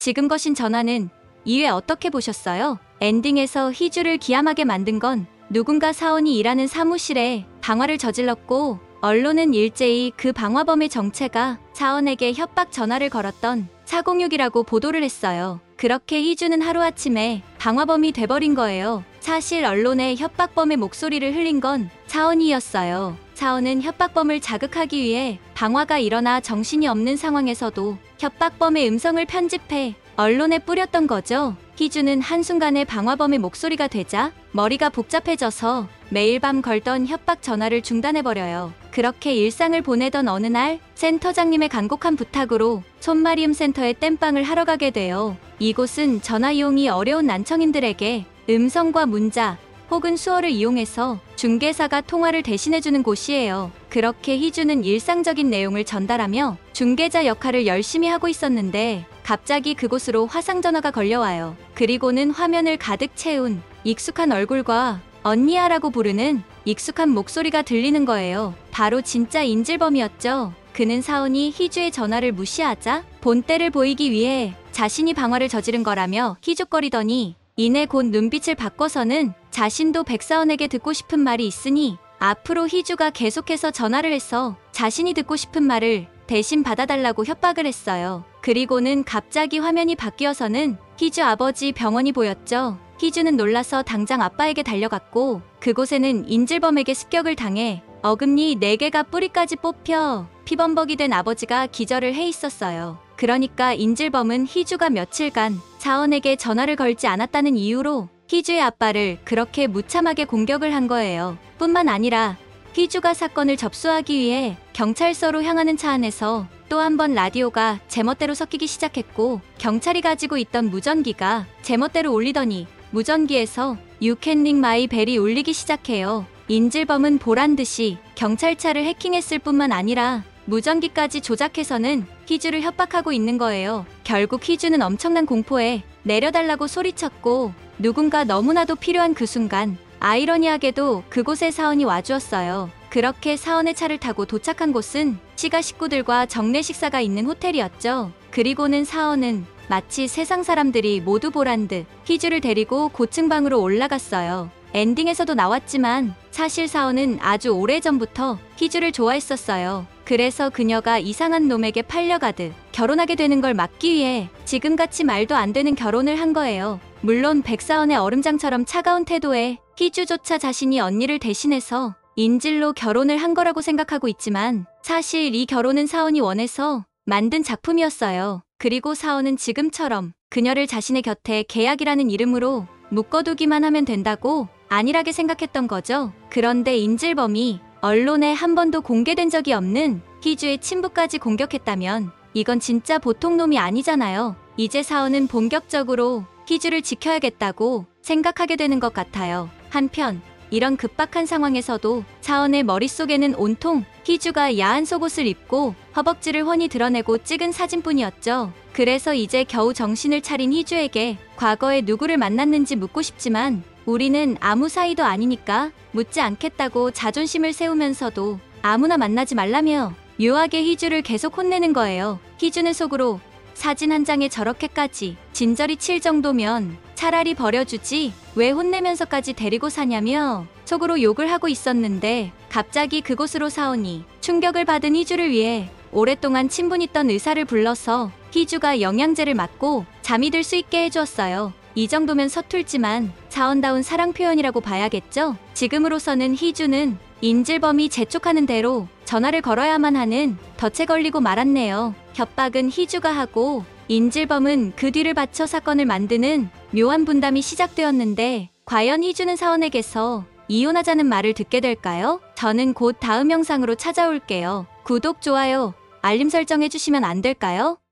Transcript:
지금 거신 전화는 이외 어떻게 보셨어요? 엔딩에서 희주를 기함하게 만든 건 누군가 사원이 일하는 사무실에 방화를 저질렀고 언론은 일제히 그 방화범의 정체가 사원에게 협박 전화를 걸었던 406이라고 보도를 했어요. 그렇게 희주는 하루아침에 방화범이 돼버린 거예요. 사실 언론에 협박범의 목소리를 흘린 건 사원이었어요. 사원은 협박범을 자극하기 위해 방화가 일어나 정신이 없는 상황에서도 협박범의 음성을 편집해 언론에 뿌렸던 거죠. 희주는 한순간에 방화범의 목소리가 되자 머리가 복잡해져서 매일 밤 걸던 협박 전화를 중단해버려요. 그렇게 일상을 보내던 어느 날 센터장님의 간곡한 부탁으로 촌마리움 센터에 땜빵을 하러 가게 돼요. 이곳은 전화 이용이 어려운 난청인들에게 음성과 문자 혹은 수어를 이용해서 중개사가 통화를 대신해주는 곳이에요. 그렇게 희주는 일상적인 내용을 전달하며 중개자 역할을 열심히 하고 있었는데 갑자기 그곳으로 화상전화가 걸려와요. 그리고는 화면을 가득 채운 익숙한 얼굴과 언니야라고 부르는 익숙한 목소리가 들리는 거예요. 바로 진짜 인질범이었죠. 그는 사원이 희주의 전화를 무시하자 본때를 보이기 위해 자신이 방화를 저지른 거라며 희죽거리더니 이내 곧 눈빛을 바꿔서는 자신도 백사원에게 듣고 싶은 말이 있으니 앞으로 희주가 계속해서 전화를 해서 자신이 듣고 싶은 말을 대신 받아달라고 협박을 했어요. 그리고는 갑자기 화면이 바뀌어서는 희주 아버지 병원이 보였죠. 희주는 놀라서 당장 아빠에게 달려갔고 그곳에는 인질범에게 습격을 당해 어금니 4개가 뿌리까지 뽑혀 피범벅이 된 아버지가 기절을 해 있었어요. 그러니까 인질범은 희주가 며칠간 사원에게 전화를 걸지 않았다는 이유로 희주의 아빠를 그렇게 무참하게 공격을 한 거예요. 뿐만 아니라 희주가 사건을 접수하기 위해 경찰서로 향하는 차 안에서 또 한 번 라디오가 제멋대로 섞이기 시작했고 경찰이 가지고 있던 무전기가 제멋대로 울리더니 무전기에서 You can ring my bell이 울리기 시작해요. 인질범은 보란듯이 경찰차를 해킹했을 뿐만 아니라 무전기까지 조작해서는 희주를 협박하고 있는 거예요. 결국 희주는 엄청난 공포에 내려달라고 소리쳤고 누군가 너무나도 필요한 그 순간 아이러니하게도 그곳에 사원이 와주었어요. 그렇게 사원의 차를 타고 도착한 곳은 시가 식구들과 정례 식사가 있는 호텔이었죠. 그리고는 사원은 마치 세상 사람들이 모두 보란 듯 희주를 데리고 고층 방으로 올라갔어요. 엔딩에서도 나왔지만 사실 사원은 아주 오래전부터 희주를 좋아했었어요. 그래서 그녀가 이상한 놈에게 팔려가듯 결혼하게 되는 걸 막기 위해 지금같이 말도 안 되는 결혼을 한 거예요. 물론 백사원의 얼음장처럼 차가운 태도에 희주조차 자신이 언니를 대신해서 인질로 결혼을 한 거라고 생각하고 있지만 사실 이 결혼은 사원이 원해서 만든 작품이었어요. 그리고 사원은 지금처럼 그녀를 자신의 곁에 계약이라는 이름으로 묶어두기만 하면 된다고 안일하게 생각했던 거죠. 그런데 인질범이 언론에 한 번도 공개된 적이 없는 희주의 친부까지 공격했다면 이건 진짜 보통 놈이 아니잖아요. 이제 사원은 본격적으로 희주를 지켜야겠다고 생각하게 되는 것 같아요. 한편 이런 급박한 상황에서도 사원의 머릿속에는 온통 희주가 야한 속옷을 입고 허벅지를 훤히 드러내고 찍은 사진뿐이었죠. 그래서 이제 겨우 정신을 차린 희주에게 과거에 누구를 만났는지 묻고 싶지만 우리는 아무 사이도 아니니까 묻지 않겠다고 자존심을 세우면서도 아무나 만나지 말라며 묘하게 희주를 계속 혼내는 거예요. 희주는 속으로 사진 한 장에 저렇게까지 진저리 칠 정도면 차라리 버려주지 왜 혼내면서까지 데리고 사냐며 속으로 욕을 하고 있었는데 갑자기 그곳으로 사원이 충격을 받은 희주를 위해 오랫동안 친분있던 의사를 불러서 희주가 영양제를 맞고 잠이 들 수 있게 해주었어요. 이 정도면 서툴지만 사원다운 사랑 표현이라고 봐야겠죠? 지금으로서는 희주는 인질범이 재촉하는 대로 전화를 걸어야만 하는 덫에 걸리고 말았네요. 협박은 희주가 하고 인질범은 그 뒤를 바쳐 사건을 만드는 묘한 분담이 시작되었는데 과연 희주는 사원에게서 이혼하자는 말을 듣게 될까요? 저는 곧 다음 영상으로 찾아올게요. 구독, 좋아요, 알림 설정 해주시면 안 될까요?